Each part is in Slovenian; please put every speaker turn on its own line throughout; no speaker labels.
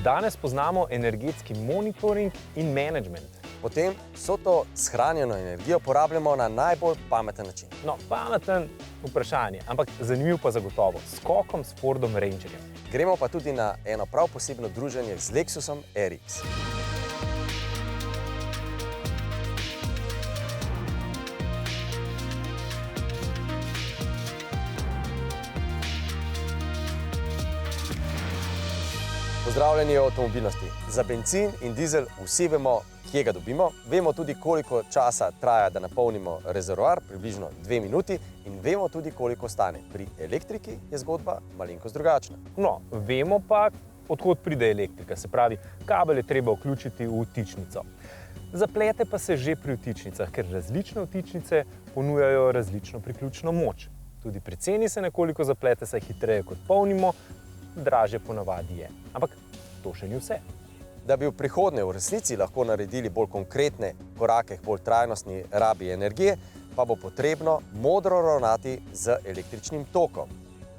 Danes poznamo energetski monitoring in management.
Potem vso to shranjeno energijo porabljamo na najbolj pameten način.
No, pameten vprašanje, ampak zanimiv pa zagotovo, s skokom s Fordom Rangerjem.
Gremo pa tudi na eno prav posebno druženje z Lexusom RX. Pozdravljeni v avtomobilnosti. Za bencin in dizel vsi vemo, kje ga dobimo. Vemo tudi, koliko časa traja, da napolnimo rezervoar, približno 2 minuti, in vemo tudi, koliko stane. Pri elektriki je zgodba malenkost drugačna.
No, vemo pa, odkot pride elektrika, se pravi, kabel je treba vključiti v vtičnico. Zaplete pa se že pri vtičnicah, ker različne vtičnice ponujajo različno priključno moč. Tudi pri ceni se nekoliko zaplete, saj hitreje kot polnimo, dražje ponavadi je. Ampak to še ni vse.
Da bi v prihodnje v resnici lahko naredili bolj konkretne korake k bolj trajnostni rabi energije, pa bo potrebno modro ravnati z električnim tokom,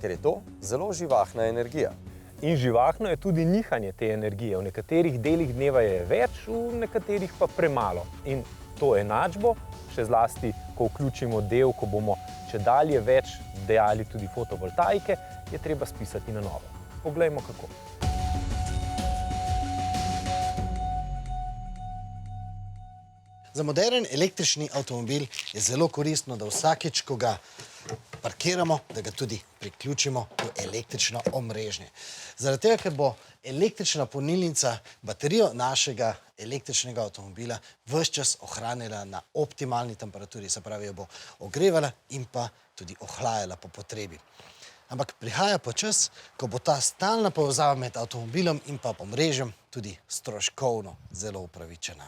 ker je to zelo živahna energija.
In živahno je tudi nihanje te energije. V nekaterih delih dneva je več, v nekaterih pa premalo. In to enačbo, še zlasti, ko vključimo del, ko bomo čedalje več dejali tudi fotovoltaike, je treba spisati na novo. Poglejmo kako.
Za moderen električni avtomobil je zelo koristno, da vsakič, ko ga parkiramo, da ga tudi priključimo v električno omrežje. Zaradi tega, ker bo električna polnilnica baterijo našega električnega avtomobila ves čas ohranila na optimalni temperaturi, se pravi, jo bo ogrevala in pa tudi ohlajala po potrebi. Ampak prihaja pa čas, ko bo ta stalna povezava med avtomobilom in pa omrežjem tudi stroškovno zelo upravičena.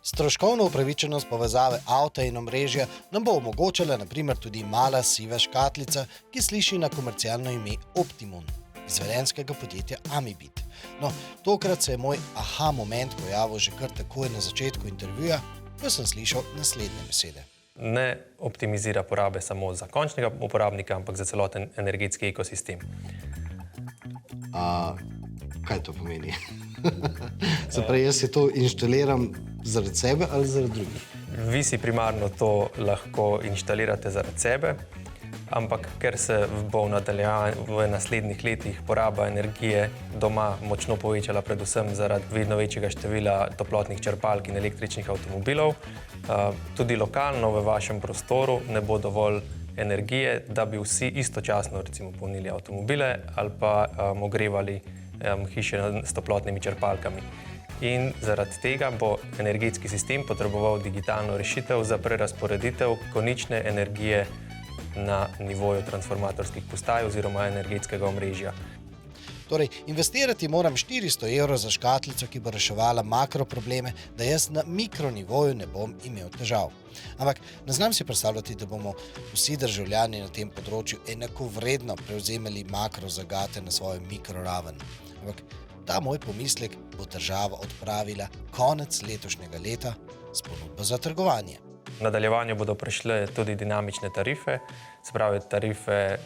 Stroškovno upravičenost povezave avta in omrežja nam bo omogočala na primer tudi mala siva škatlica, ki sliši na komercialno ime Optimum iz velenjskega podjetja Amibit. No, tokrat se je moj aha moment pojavil že kar takoj na začetku intervjuja, ko sem slišal naslednje besede.
Ne optimizira porabe samo za končnega uporabnika, ampak za celoten energetski ekosistem.
Kaj to pomeni? Se pravi, jaz si to inštaliram zaradi sebe ali zaradi drugih?
Vi si primarno to lahko inštalirate zaradi sebe, ampak ker se bo v naslednjih letih poraba energije doma močno povečala, predvsem zaradi vedno večjega števila toplotnih črpalk in električnih avtomobilov, tudi lokalno v vašem prostoru ne bo dovolj energije, da bi vsi istočasno recimo polnili avtomobile ali pa ogrevali hiše s toplotnimi črpalkami. In zaradi tega bo energetski sistem potreboval digitalno rešitev za prerazporeditev konične energije na nivoju transformatorskih postaj oziroma energetskega omrežja.
Torej, investirati moram 400 € za škatlico, ki bo reševala makroprobleme, da jaz na mikronivoju ne bom imel težav. Ampak ne znam si predstavljati, da bomo vsi državljani na tem področju enakovredno prevzemali makrozagate na svojo mikroraven. Ampak ta moj pomislek bo država odpravila konec letošnjega leta s ponudbo za trgovanje.
V nadaljevanju bodo prišle tudi dinamične tarife, se pravi, tarife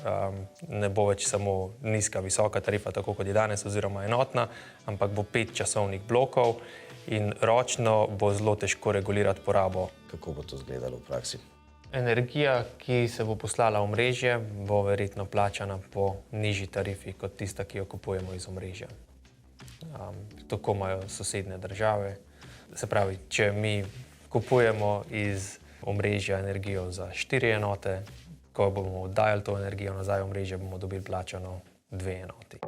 ne bo več samo nizka, visoka tarifa, tako kot je danes, oziroma enotna, ampak bo 5 časovnih blokov in ročno bo zelo težko regulirati porabo.
Kako bo to izgledalo v praksi?
Energija, ki se bo poslala v omrežje, bo verjetno plačana po nižji tarifi kot tista, ki jo kupujemo iz omrežja. Tako imajo sosednje države. Se pravi, če mi kupujemo iz omrežja energijo za 4 enote, ko bomo oddajali to energijo nazaj v omrežje, bomo dobili plačano 2 enoti.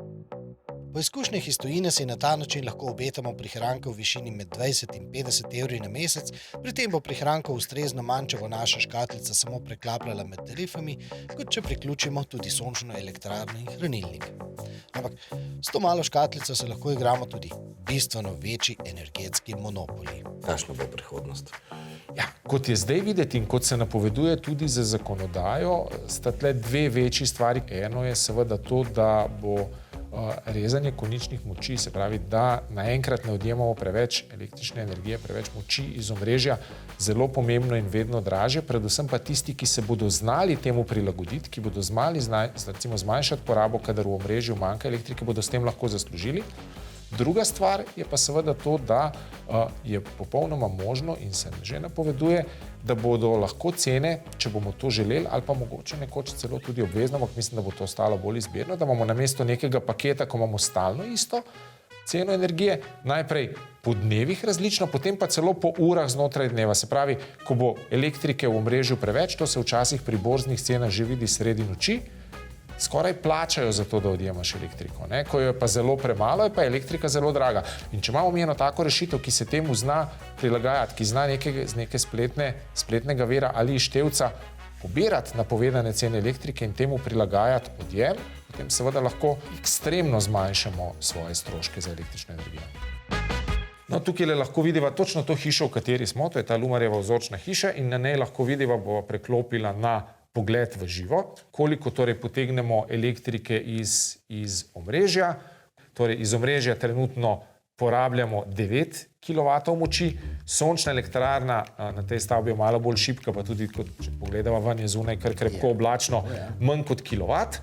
Po izkušnjah iz tujine si na ta način lahko obetamo prihranke v višini med 20 in 50 € na mesec, pri tem bo prihrankov ustrezno manj, če bo naša škatlica samo preklapljala med tarifami, kot če priključimo tudi sončno elektrarno in hranilnik. Ampak s to malo škatlico se lahko igramo tudi bistveno večji energetski monopoli.
Kakšna bo prihodnost?
Ja, kot je zdaj videti in kot se napoveduje tudi za zakonodajo, sta tle 2 večji stvari. Eno je seveda to, da bo rezanje koničnih moči, se pravi, da naenkrat ne odjemamo preveč električne energije, preveč moči iz omrežja, zelo pomembno in vedno dražje, predvsem pa tisti, ki se bodo znali temu prilagoditi, ki bodo znali recimo zmanjšati porabo, kadar v omrežju manjka elektrike, bodo s tem lahko zaslužili. Druga stvar je pa seveda to, da je popolnoma možno in se že napoveduje, da bodo lahko cene, če bomo to želeli, ali pa mogoče nekoč celo tudi obvezno, ampak mislim, da bo to ostalo bolj izbirno, da imamo namesto nekega paketa, ko imamo stalno isto ceno energije, najprej po dnevih različno, potem pa celo po urah znotraj dneva. Se pravi, ko bo elektrike v omrežju preveč, to se včasih pri borznih cenah že vidi sredi noči, skoraj plačajo za to, da odjemaš elektriko. Ne? Ko jo je pa zelo premalo, je pa elektrika zelo draga. In če imamo mi eno tako rešitev, ki se temu zna prilagajati, ki zna z neke spletnega vira ali števca pobirati napovedane cene elektrike in temu prilagajati odjem, potem seveda lahko ekstremno zmanjšamo svoje stroške za električno energijo. No, tukaj lahko vidiva točno to hišo, v kateri smo, to je ta Lumarjeva vzorčna hiša in na njej lahko vidiva, bo preklopila na pogled v živo, koliko torej potegnemo elektrike iz omrežja. Torej iz omrežja trenutno porabljamo 9 kW moči, sončna elektrarna na tej stavbi je malo bolj šibka, pa tudi, kot, če pogledava ven, je zunaj kar krepko oblačno, manj kot kilovat.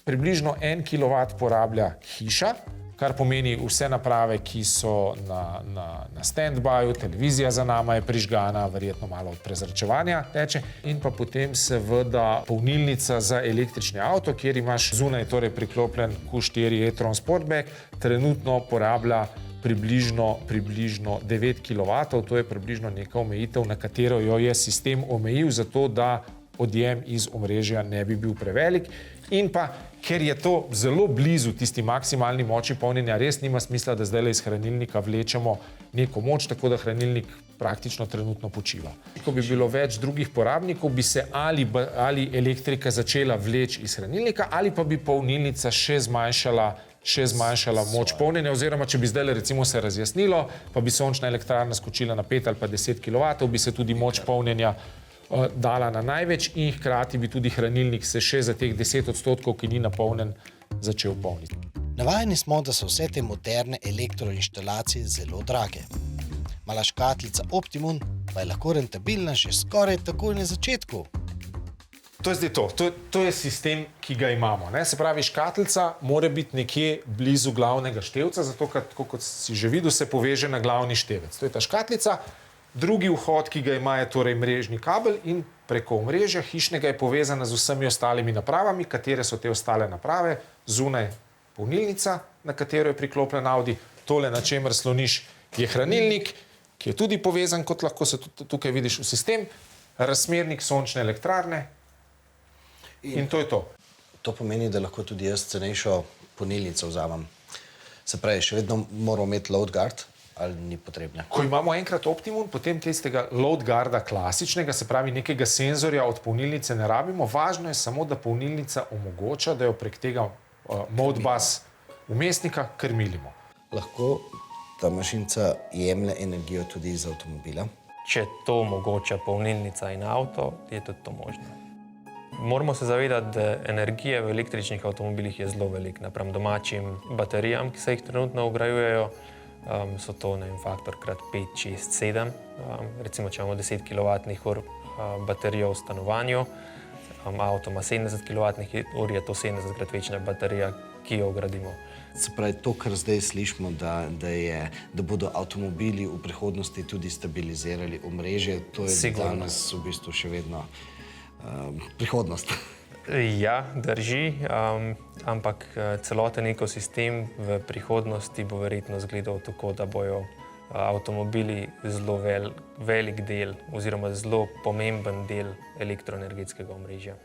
Približno 1 kW porablja hiša, kar pomeni vse naprave, ki so na stand-byju, televizija za nama je prižgana, verjetno malo od prezračevanja teče, in pa potem seveda polnilnica za električni avto, kjer imaš zunaj torej priklopljen Q4 e-tron Sportback, trenutno porablja približno 9 kW, to je približno neka omejitev, na katero jo je sistem omejil, zato da odjem iz omrežja ne bi bil prevelik. In pa, ker je to zelo blizu tisti maksimalni moči polnjenja, res nima smisla, da zdaj iz hranilnika vlečemo neko moč, tako da hranilnik praktično trenutno počiva. Ko bi bilo več drugih porabnikov, bi se ali elektrika začela vleči iz hranilnika, ali pa bi polnilnica še zmanjšala moč polnjenja, oziroma če bi zdaj recimo se razjasnilo, pa bi sončna elektrarna skočila na 5 ali pa 10 kW, bi se tudi moč polnjenja dala na največ in hkrati bi tudi hranilnik se še za teh 10%, ki ni napolnjen, začel polniti.
Navajeni smo, da so vse te moderne elektroinštalacije zelo drage. Mala škatlica Optimum pa je lahko rentabilna že skoraj takoj na začetku.
To je zdaj to. To je sistem, ki ga imamo. Ne? Se pravi, škatlica mora biti nekje blizu glavnega števca, zato kot si že videl, se poveže na glavni števec. To je ta škatlica. Drugi vhod, ki ga ima, je torej mrežni kabel in preko omrežja hišnega je povezana z vsemi ostalimi napravami. Katere so te ostale naprave? Zunaj polnilnica, na katero je priklopljen Audi. Tole, na čemer sloniš, je hranilnik, ki je tudi povezan, kot lahko se tukaj vidiš v sistem, razmernik sončne elektrarne in to je to.
To pomeni, da lahko tudi jaz cenejšo polnilnico vzamem. Se pravi, še vedno moramo imeti load guard, ali ni potrebna?
Ko imamo enkrat Optimum, potem tistega load guarda klasičnega, se pravi nekega senzorja od polnilnice ne rabimo. Važno je samo, da polnilnica omogoča, da jo prek tega Modbus vmesnika krmilimo.
Lahko ta mašinca jemlje energijo tudi iz avtomobila?
Če to omogoča polnilnica in avto, je tudi to možno. Moramo se zavedati, da energije v električnih avtomobilih je zelo veliko. Napram domačim baterijam, ki se jih trenutno vgrajujejo, so to faktor krat 5, 6, 7. Recimo, če imamo 10 kWh baterijo v stanovanju, avto ima 70 kWh, je to 70krat večja baterija, ki jo vgradimo.
Se pravi, to, kar zdaj slišimo, da bodo avtomobili v prihodnosti tudi stabilizirali omrežje, to je danes v bistvu še vedno prihodnost.
Ja, drži, ampak celoten ekosistem v prihodnosti bo verjetno izgledal tako, da bojo avtomobili zelo velik del oziroma zelo pomemben del elektroenergetskega omrežja.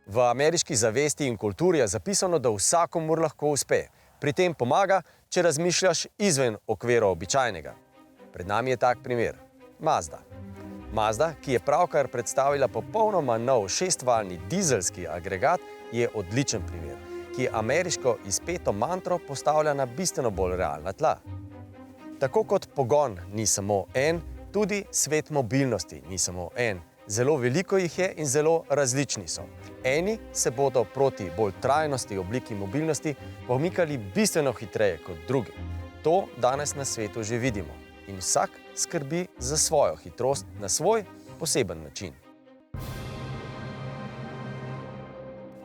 V ameriški zavesti in kulturi je zapisano, da vsakomur lahko uspe. Pri tem pomaga, če razmišljaš izven okvira običajnega. Pred nami je tak primer. Mazda. Mazda, ki je pravkar predstavila popolnoma nov 6-valjni dizelski agregat, je odličen primer, ki je ameriško izpeto mantro postavlja na bistveno bolj realna tla. Tako kot pogon ni samo en, tudi svet mobilnosti ni samo en. Zelo veliko jih je in zelo različni so. Eni se bodo proti bolj trajnosti obliki mobilnosti pomikali bistveno hitreje kot drugi. To danes na svetu že vidimo in vsak skrbi za svojo hitrost na svoj poseben način.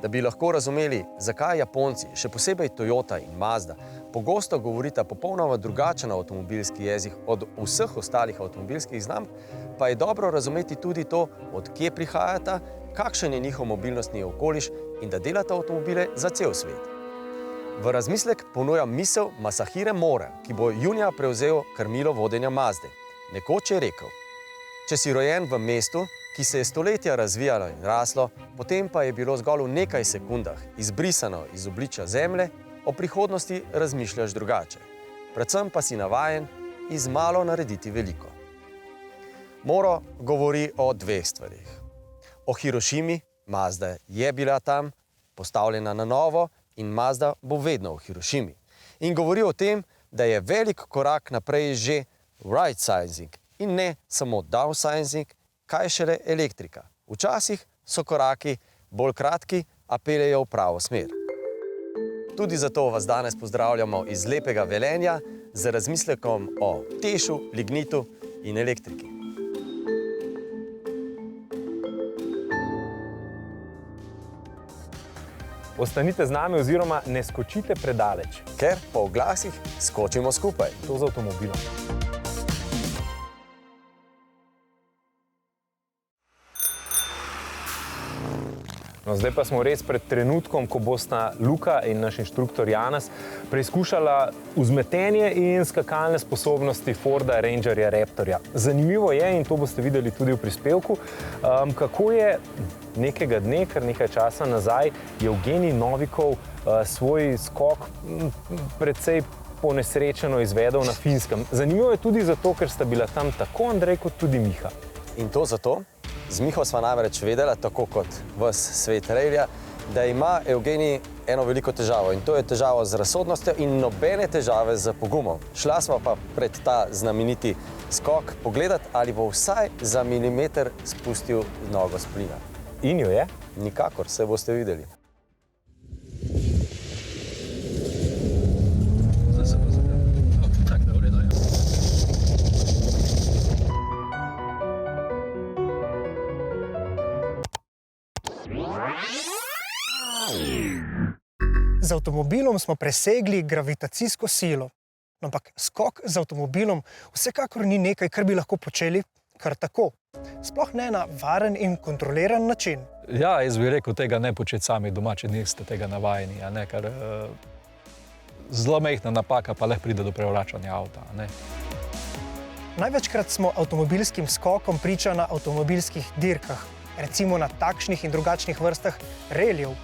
Da bi lahko razumeli, zakaj Japonci, še posebej Toyota in Mazda, pogosto govorita popolnoma drugačen avtomobilski jezik od vseh ostalih avtomobilskih znamk, pa je dobro razumeti tudi to, od kje prihajata, kakšen je njihov mobilnostni okoliš in da delata avtomobile za cel svet. V razmislek ponuja misel Masahire Mora, ki bo junija prevzel krmilo vodenja Mazde. Nekoč je rekel: če si rojen v mestu, ki se je stoletja razvijalo in raslo, potem pa je bilo zgolj v nekaj sekundah izbrisano iz obličja zemlje, o prihodnosti razmišljaš drugače. Predvsem pa si navajen iz malo narediti veliko. Moro govori o dveh stvarih. O Hirošimi, Mazda je bila tam, postavljena na novo in Mazda bo vedno v Hirošimi. In govori o tem, da je velik korak naprej že right-sizing in ne samo downsizing, kaj šele elektrika. Včasih so koraki bolj kratki, a peljejo v pravo smer. Tudi zato vas danes pozdravljamo iz lepega Velenja z razmislekom o Tešu, lignitu in elektriki.
Ostanite z nami oziroma ne skočite predaleč.
Ker po oglasih skočimo skupaj.
To z avtomobilom. No, zdaj pa smo res pred trenutkom, ko bosta Luka in naš inštruktor Janez preizkušala vzmetenje in skakalne sposobnosti Forda Rangerja Raptorja. Zanimivo je, in to boste videli tudi v prispevku, kako je nekega dne, kar nekaj časa nazaj, Evgenij Novikov svoj skok precej ponesrečeno izvedel na Finskem. Zanimivo je tudi zato, ker sta bila tam tako Andrej kot tudi Miha.
In to zato, z Miho sva namreč vedela, tako kot ves svet rejlja, da ima Evgenij eno veliko težavo in to je težavo z razsodnostjo in nobene težave z pogumom. Šla sva pa pred ta znameniti skok pogledat, ali bo vsaj za milimeter spustil nogo s plina.
In jo je?
Nikakor, se boste videli.
Z avtomobilom smo presegli gravitacijsko silo, ampak skok z avtomobilom vsekakor ni nekaj, kar bi lahko počeli kar tako. Sploh ne na varen in kontroliran način.
Ja, jaz bi rekel, tega ne početi sami doma, če niste tega navajeni, a ne, ker zelo majhna napaka pa lahko pride do prevračanja avta, a ne.
Največkrat smo avtomobilskim skokom priča na avtomobilskih dirkah, recimo na takšnih in drugačnih vrstah reljev.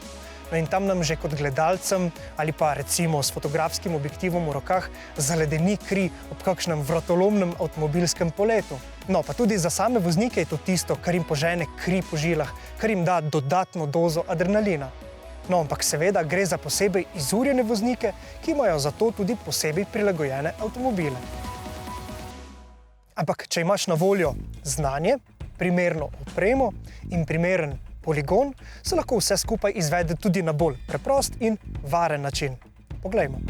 No in tam nam že kot gledalcem ali pa recimo s fotografskim objektivom v rokah zaledeni kri ob kakšnem vratolomnem avtomobilskem poletu. No, pa tudi za same voznike je to tisto, kar jim požene kri po žilah, kar jim da dodatno dozo adrenalina. No, ampak seveda gre za posebej izurjene voznike, ki imajo za to tudi posebej prilagojene avtomobile. Ampak če imaš na voljo znanje, primerno opremo in primeren poligon, se lahko vse skupaj izvede tudi na bolj preprost in varen način. Poglejmo.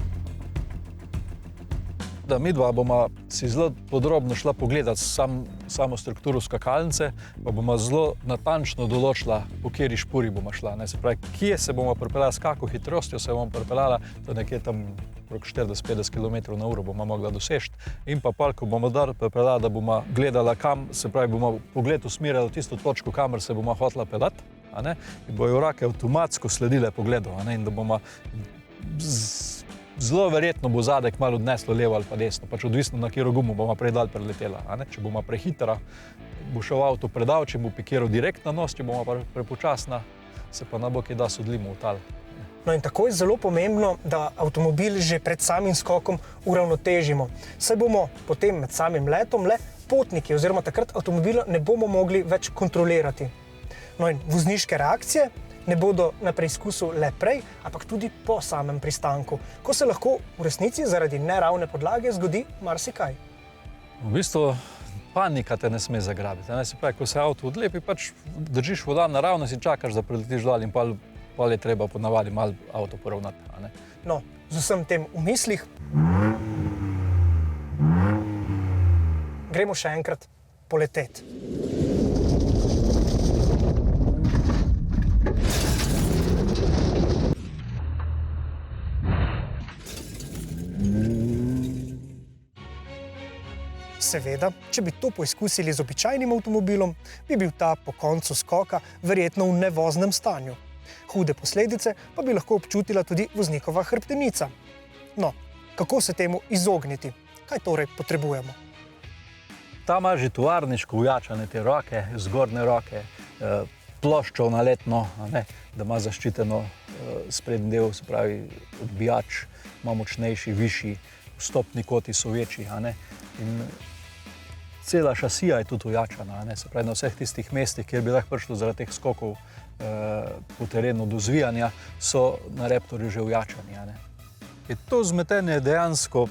Da midva bova si zelo podrobno šla pogledati samo strukturo skakalnice, pa bova zelo natančno določila, po kateri špuri bova šla. Se pravi, kje se bova pripeljala, s kako hitrostjo se bova pripeljala, to nekje tam okrog 40-50 km/h bova mogla doseči. In pa pol, ko bova pripeljala, da bova gledala kam, se pravi, bova pogled usmerjala v tisto točko, kamor se bova hotela peljati, a ne, in bojo roke avtomatsko sledile pogledu, a ne, in da bova zelo verjetno bo zadek malo odneslo levo ali pa desno, pač odvisno na katero gumo bova prej dal preletela, a ne. Če bova prehitra, bo šel avto predal, če bo pikiral direkt na nos, če bova prepočasna, se pa ne bo kaj da sodlimo v tal.
No in tako je zelo pomembno, da avtomobil že pred samim skokom uravnotežimo. Saj bomo potem med samim letom le potniki oziroma takrat avtomobila ne bomo mogli več kontrolirati. No in vozniške reakcije ne bodo na preizkusu le prej, ampak tudi po samem pristanku, ko se lahko v resnici zaradi neravne podlage zgodi marsikaj.
V bistvu panika te ne sme zagrabiti. Ne? Se pravi, ko se avto odlepi, pač držiš volan naravnost in čakaš, da priletiš dol in pol je treba ponavadi malo avto poravnati. A ne?
No, z vsem tem v mislih gremo še enkrat poleteti. Seveda, če bi to poizkusili z običajnim avtomobilom, bi bil ta po koncu skoka verjetno v nevoznem stanju. Hude posledice pa bi lahko občutila tudi voznikova hrbtenica. No, kako se temu izogniti? Kaj torej potrebujemo?
Ta ima že tovarniško ujačane te roke, zgornje roke, ploščo naletno, da ima zaščiteno sprednji del, se pravi odbijač, ima močnejši, višji, vstopni koti so večji. In cela šasija je tudi ujačana, se pravi na vseh tistih mestih, kjer bi lahko prišlo zaradi teh skokov po terenu do zvijanja, so na Raptorju že ujačani. In to vzmetenje je dejansko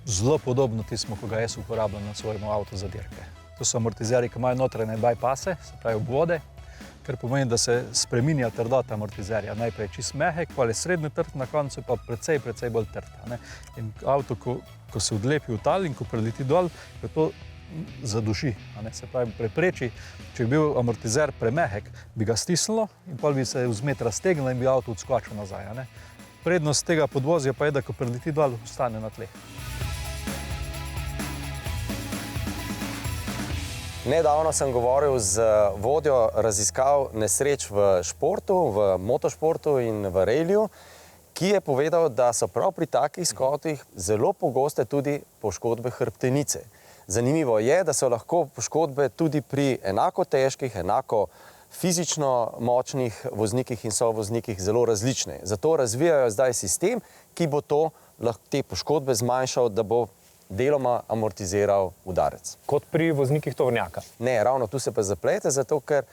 zelo podobno tistemu, ko ga jaz uporabljam na svojem avtu za dirke. To so amortizerji, ki imajo notranje bypasse, se pravi obvode, kar pomeni, da se spreminja trdota amortizerja. Najprej čist mehek, potem je srednje trd, na koncu pa precej bolj trd. In avto, ko se odlepi v tal in ko preleti dol, jo to zaduši. Se pravi, prepreči, če bi bil amortizer premehek, bi ga stisnilo in potem bi se vzmet raztegnilo in bi avto odskočil nazaj. Prednost tega podvozja pa je, da ko preleti dol, ostane na tleh.
Nedavno sem govoril z vodjo raziskav nesreč v športu, v motošportu in v ralliju, ki je povedal, da so prav pri takih skokih zelo pogoste tudi poškodbe hrbtenice. Zanimivo je, da so lahko poškodbe tudi pri enako težkih, enako fizično močnih voznikih in sovoznikih zelo različne. Zato razvijajo zdaj sistem, ki bo te poškodbe zmanjšal, da bo deloma amortiziral udarec.
Kot pri voznikih tovornjaka.
Ne, ravno tu se pa zaplete, zato ker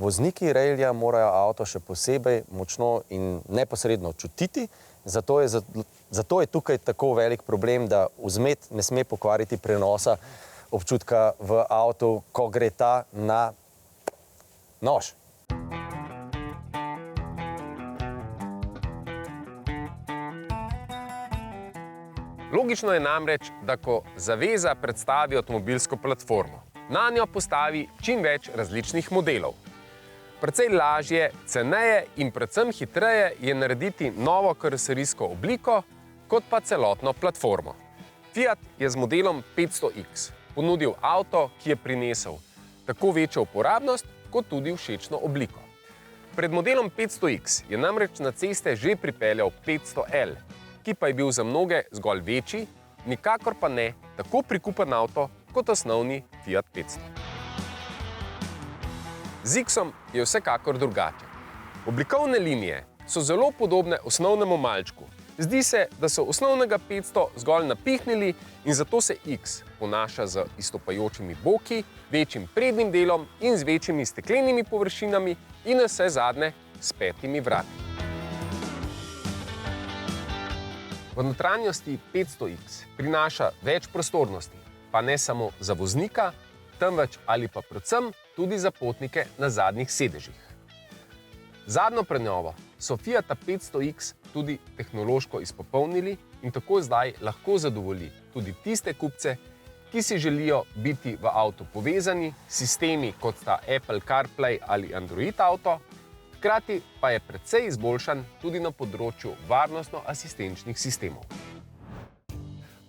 vozniki rallija morajo avto še posebej močno in neposredno čutiti, zato je tukaj tako velik problem, da vzmet ne sme pokvariti prenosa občutka v avtu, ko gre ta na nož.
Logično je namreč, da ko zaveza predstavi avtomobilsko platformo, nanjo postavi čim več različnih modelov. Precej lažje, ceneje in predvsem hitreje je narediti novo karoserijsko obliko, kot pa celotno platformo. Fiat je z modelom 500X ponudil avto, ki je prinesel tako večjo uporabnost, kot tudi všečno obliko. Pred modelom 500X je namreč na ceste že pripeljal 500L, ki pa je bil za mnoge zgolj večji, nikakor pa ne tako prikupen avto kot osnovni Fiat 500. Z X-om je vsekakor drugače. Oblikovne linije so zelo podobne osnovnemu malčku. Zdi se, da so osnovnega 500 zgolj napihnili in zato se X ponaša z izstopajočimi boki, večjim prednjim delom in z večjimi steklenimi površinami in vse zadnje s 5 vrati. V notranjosti 500X prinaša več prostornosti, pa ne samo za voznika, temveč ali pa predvsem tudi za potnike na zadnjih sedežih. Zadnjo prenovo so Fiata 500X tudi tehnološko izpopolnili in tako zdaj lahko zadovolji tudi tiste kupce, ki si želijo biti v avtu povezani s sistemi kot sta Apple CarPlay ali Android Auto, hkrati pa je precej izboljšan tudi na področju varnostno-asistenčnih sistemov.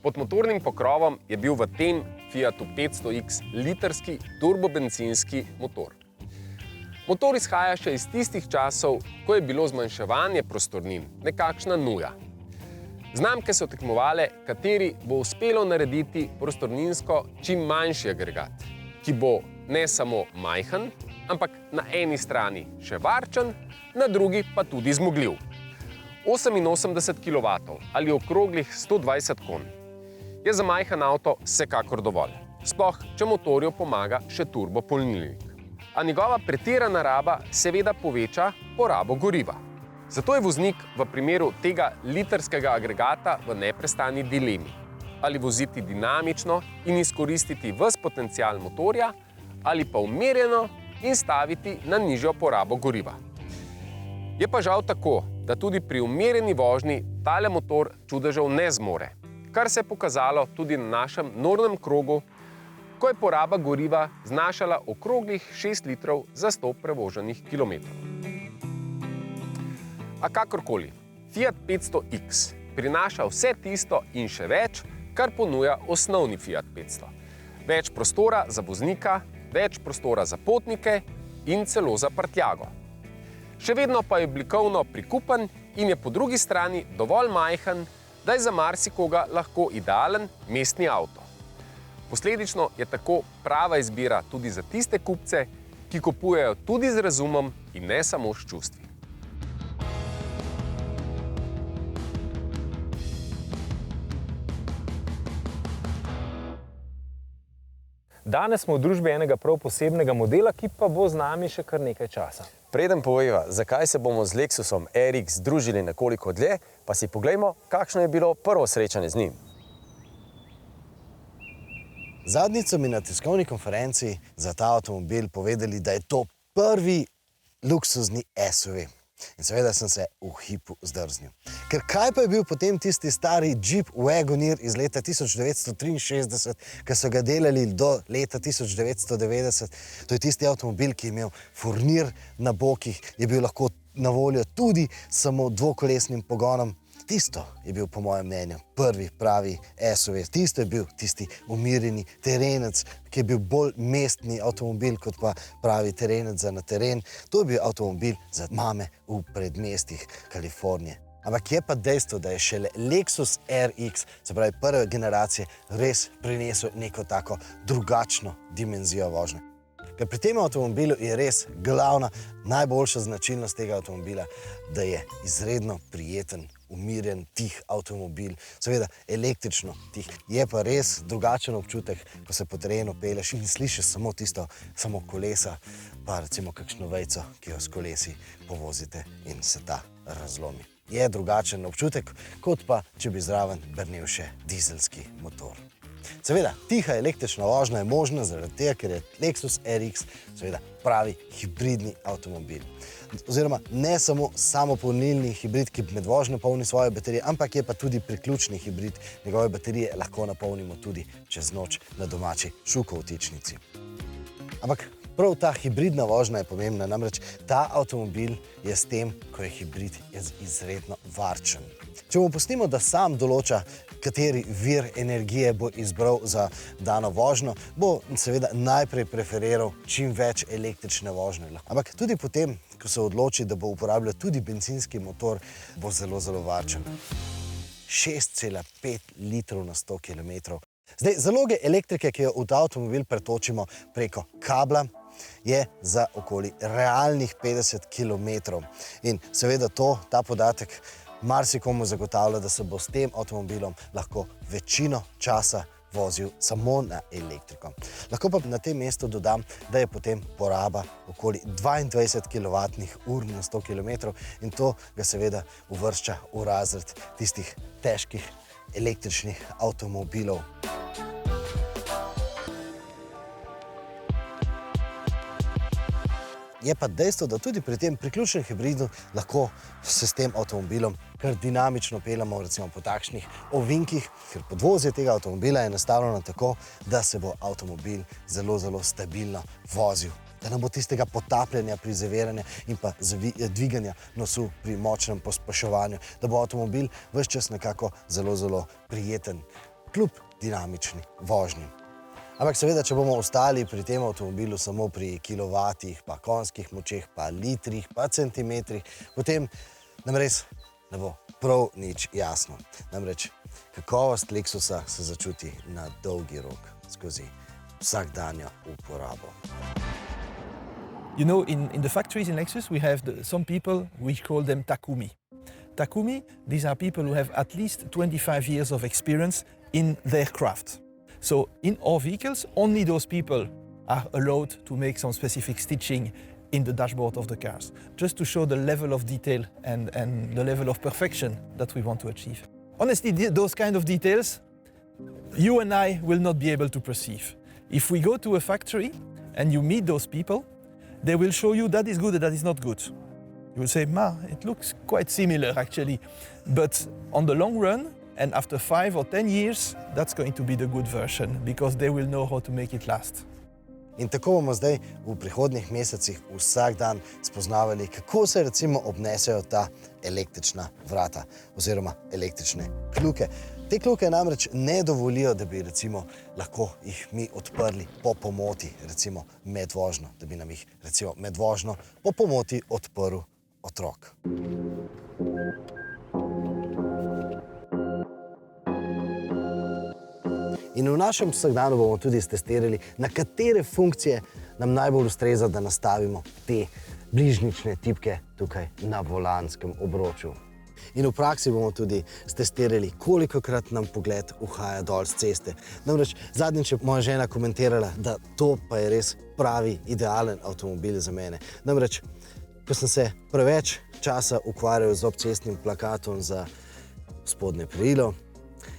Pod motornim pokrovom je bil v tem Fiatu 500X litrski turbobencinski motor. Motor izhaja še iz tistih časov, ko je bilo zmanjševanje prostornin nekakšna nuja. Znamke so tekmovale, kateri bo uspelo narediti prostorninsko čim manjši agregat, ki bo ne samo majhen, ampak na eni strani še varčen, na drugi pa tudi zmogljiv. 88 kW ali okroglih 120 konj je za majhen avto vsekakor dovolj, sploh če motorju pomaga še turbopolnilnik. A njegova pretirana raba seveda poveča porabo goriva. Zato je voznik v primeru tega litrskega agregata v neprestani dilemi. ali voziti dinamično in izkoristiti ves potencial motorja, ali pa umirjeno in staviti na nižjo porabo goriva. Je pa žal tako, da tudi pri umirjeni vožnji tale motor čudežev ne zmore, kar se je pokazalo tudi na našem nornem krogu, ko je poraba goriva znašala okroglih 6 litrov za 100 prevoženih kilometrov. A kakorkoli, Fiat 500X prinaša vse tisto in še več, kar ponuja osnovni Fiat 500. Več prostora za voznika, več prostora za potnike in celo za prtljago. Še vedno pa je oblikovno prikupen in je po drugi strani dovolj majhen, da je za marsikoga lahko idealen mestni avto. Posledično je tako prava izbira tudi za tiste kupce, ki kupujejo tudi z razumom in ne samo s čustvi.
Danes smo v družbi enega prav posebnega modela, ki pa bo z nami še kar nekaj časa.
Preden poveva, zakaj se bomo z Lexusom RX združili nekoliko dlje, pa si poglejmo, kakšno je bilo prvo srečanje z njim.
Zadnjič so mi na tiskovni konferenci za ta avtomobil povedali, da je to prvi luksuzni SUV. In seveda sem se v hipu zdrznil. Ker kaj pa je bil potem tisti stari Jeep Wagoneer iz leta 1963, ki so ga delali do leta 1990. To je tisti avtomobil, ki je imel furnir na bokih, je bil lahko na voljo tudi samo dvokolesnim pogonom. Tisto je bil, po mojem mnenju, prvi pravi SUV. Tisto je bil tisti umirjeni terenec, ki je bil bolj mestni avtomobil, kot pa pravi terenec za na teren. To je bil avtomobil za mame v predmestjih Kalifornije. Ampak je pa dejstvo, da je šele Lexus RX, se pravi prve generacije, res prinesel neko tako drugačno dimenzijo vožnje. Ker pri tem avtomobilu je res glavna, najboljša značilnost tega avtomobila, da je izredno prijeten, umirjen, tih avtomobil, seveda električno tih. Je pa res drugačen občutek, ko se po terenu pelješ in slišiš samo kolesa, pa recimo kakšno vejco, ki jo s kolesi povozite in se ta razlomi. Je drugačen občutek, kot pa, če bi zraven brnel še dizelski motor. Seveda, tiha električna vožnja je možna zaradi tega, ker je Lexus RX seveda pravi hibridni avtomobil. Oziroma ne samo samopolnilni hibrid, ki med vožnjo polni svoje baterije, ampak je pa tudi priključni hibrid. Njegove baterije lahko napolnimo tudi čez noč na domači šukovtičnici. Ampak prav ta hibridna vožnja je pomembna, namreč ta avtomobil je s tem, ko je hibrid, izredno varčen. Če mu pustimo, da sam določa, kateri vir energije bo izbral za dano vožnjo, bo seveda najprej preferiral čim več električne vožnje. Ampak tudi potem, ko se odloči, da bo uporabljal tudi bencinski motor, bo zelo, zelo varčen. 6,5 litrov na 100 km. Zdaj, zaloge elektrike, ki jo v ta avtomobil pretočimo preko kabla, je za okoli realnih 50 km. In seveda ta podatek marsikomu zagotavlja, da se bo s tem avtomobilom lahko večino časa vozil samo na elektriko. Lahko pa na tem mestu dodam, da je potem poraba okoli 22 kWh na 100 km in to ga seveda uvršča v razred tistih težkih električnih avtomobilov. Je pa dejstvo, da tudi pri tem priključnem hibridu lahko se s tem avtomobilom kar dinamično peljamo recimo po takšnih ovinkih, ker podvozje tega avtomobila je nastavljeno tako, da se bo avtomobil zelo, zelo stabilno vozil. Da ne bo tistega potapljanja pri zaviranju in pa dviganja nosu pri močnem pospeševanju, da bo avtomobil ves čas nekako zelo, zelo prijeten, kljub dinamični vožnji. Ampak seveda, če bomo ostali pri tem avtomobilu samo pri kilovatih, pa konjskih močeh, pa litrih, pa centimetrih, potem nam res ne bo prav nič jasno. Namreč kakovost Lexusa se začuti na dolgi rok skozi vsakdanjo uporabo.
You know, in the factories in Lexus, we have some people, we call them Takumi. Takumi, these are people who have at least 25 years of experience in their craft. So in our vehicles, only those people are allowed to make some specific stitching in the dashboard of the cars, just to show the level of detail and the level of perfection that we want to achieve. Honestly, those kind of details, you and I will not be able to perceive. If we go to a factory and you meet those people, they will show you that is good and that is not good. You will say, it looks quite similar actually. But on the long run, and after 5 or 10 years, that's going to be the good version because they will know how to make it last.
In tako bomo zdaj v prihodnjih mesecih vsak dan spoznavali, kako se recimo obnesejo ta električna vrata oziroma električne kljuke. Te kljuke namreč ne dovolijo, da bi recimo lahko jih mi odprli po pomoti, recimo med vožnjo, da bi nam jih recimo med vožnjo po pomoti odprl otrok. In v našem vsakdanu bomo tudi stestirali, na katere funkcije nam najbolj ustreza, da nastavimo te bližnjične tipke tukaj na volanskem obroču. In v praksi bomo tudi stestirali, kolikokrat nam pogled uhaja dol z ceste. Namreč zadnjič je moja žena komentirala, da to pa je res pravi, idealen avtomobil za mene. Namreč, ko sem se preveč časa ukvarjal z obcestnim plakatom za spodnje perilo,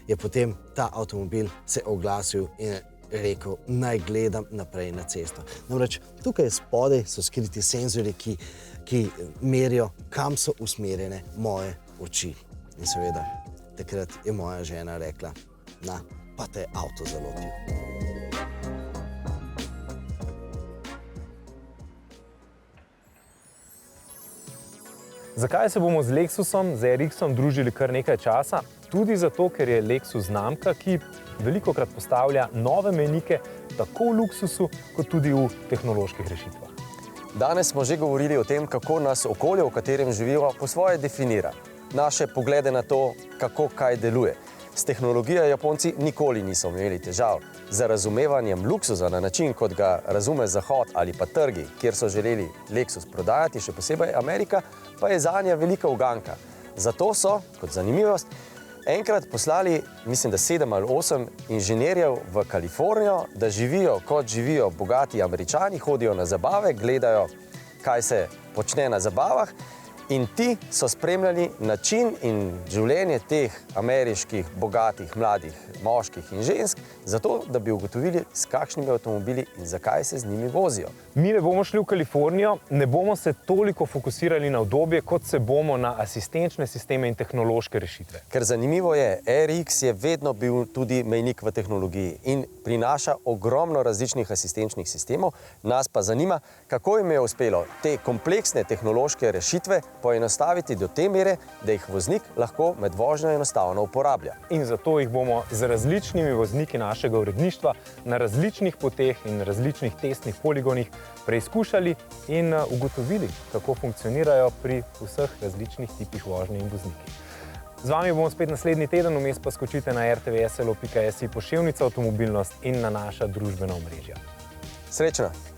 je potem ta avtomobil se oglasil in rekel, naj gledam naprej na cesto. Namreč tukaj spodaj so skriti senzorji, ki merijo, kam so usmerjene moje oči. In seveda, takrat je moja žena rekla, pa te je avto zalotil.
Zakaj se bomo z Lexusom, z RX-om družili kar nekaj časa? Tudi zato, ker je Lexus znamka, ki velikokrat postavlja nove mejnike tako v luksusu, kot tudi v tehnoloških rešitvah.
Danes smo že govorili o tem, kako nas okolje, v katerem živimo, po svoje definira. Naše poglede na to, kako kaj deluje. S tehnologijo Japonci nikoli niso imeli težav. Z razumevanjem luksuza na način, kot ga razume Zahod ali pa trgi, kjer so želeli Lexus prodajati, še posebej Amerika, pa je zanje velika uganka. Zato so, kot zanimivost, enkrat poslali, mislim, da 7 ali 8 inženirjev v Kalifornijo, da živijo, kot živijo bogati Američani, hodijo na zabave, gledajo, kaj se počne na zabavah. In ti so spremljali način in življenje teh ameriških, bogatih, mladih moških in žensk, zato, da bi ugotovili, s kakšnimi avtomobili in zakaj se z njimi vozijo.
Mi ne bomo šli v Kalifornijo, ne bomo se toliko fokusirali na udobje, kot se bomo na asistenčne sisteme in tehnološke rešitve.
Ker zanimivo je, RX je vedno bil tudi mejnik v tehnologiji in prinaša ogromno različnih asistenčnih sistemov. Nas pa zanima, kako jim je uspelo te kompleksne tehnološke rešitve poenostaviti do te mere, da jih voznik lahko med vožnjo enostavno uporablja.
In zato jih bomo z različnimi vozniki našega uredništva na različnih poteh in različnih testnih poligonih preizkušali in ugotovili, kako funkcionirajo pri vseh različnih tipih vožnje in voznikih. Z vami bomo spet naslednji teden, vmes pa skočite na rtvslo.si poševnica avtomobilnost in na naša družbena omrežja.
Srečno!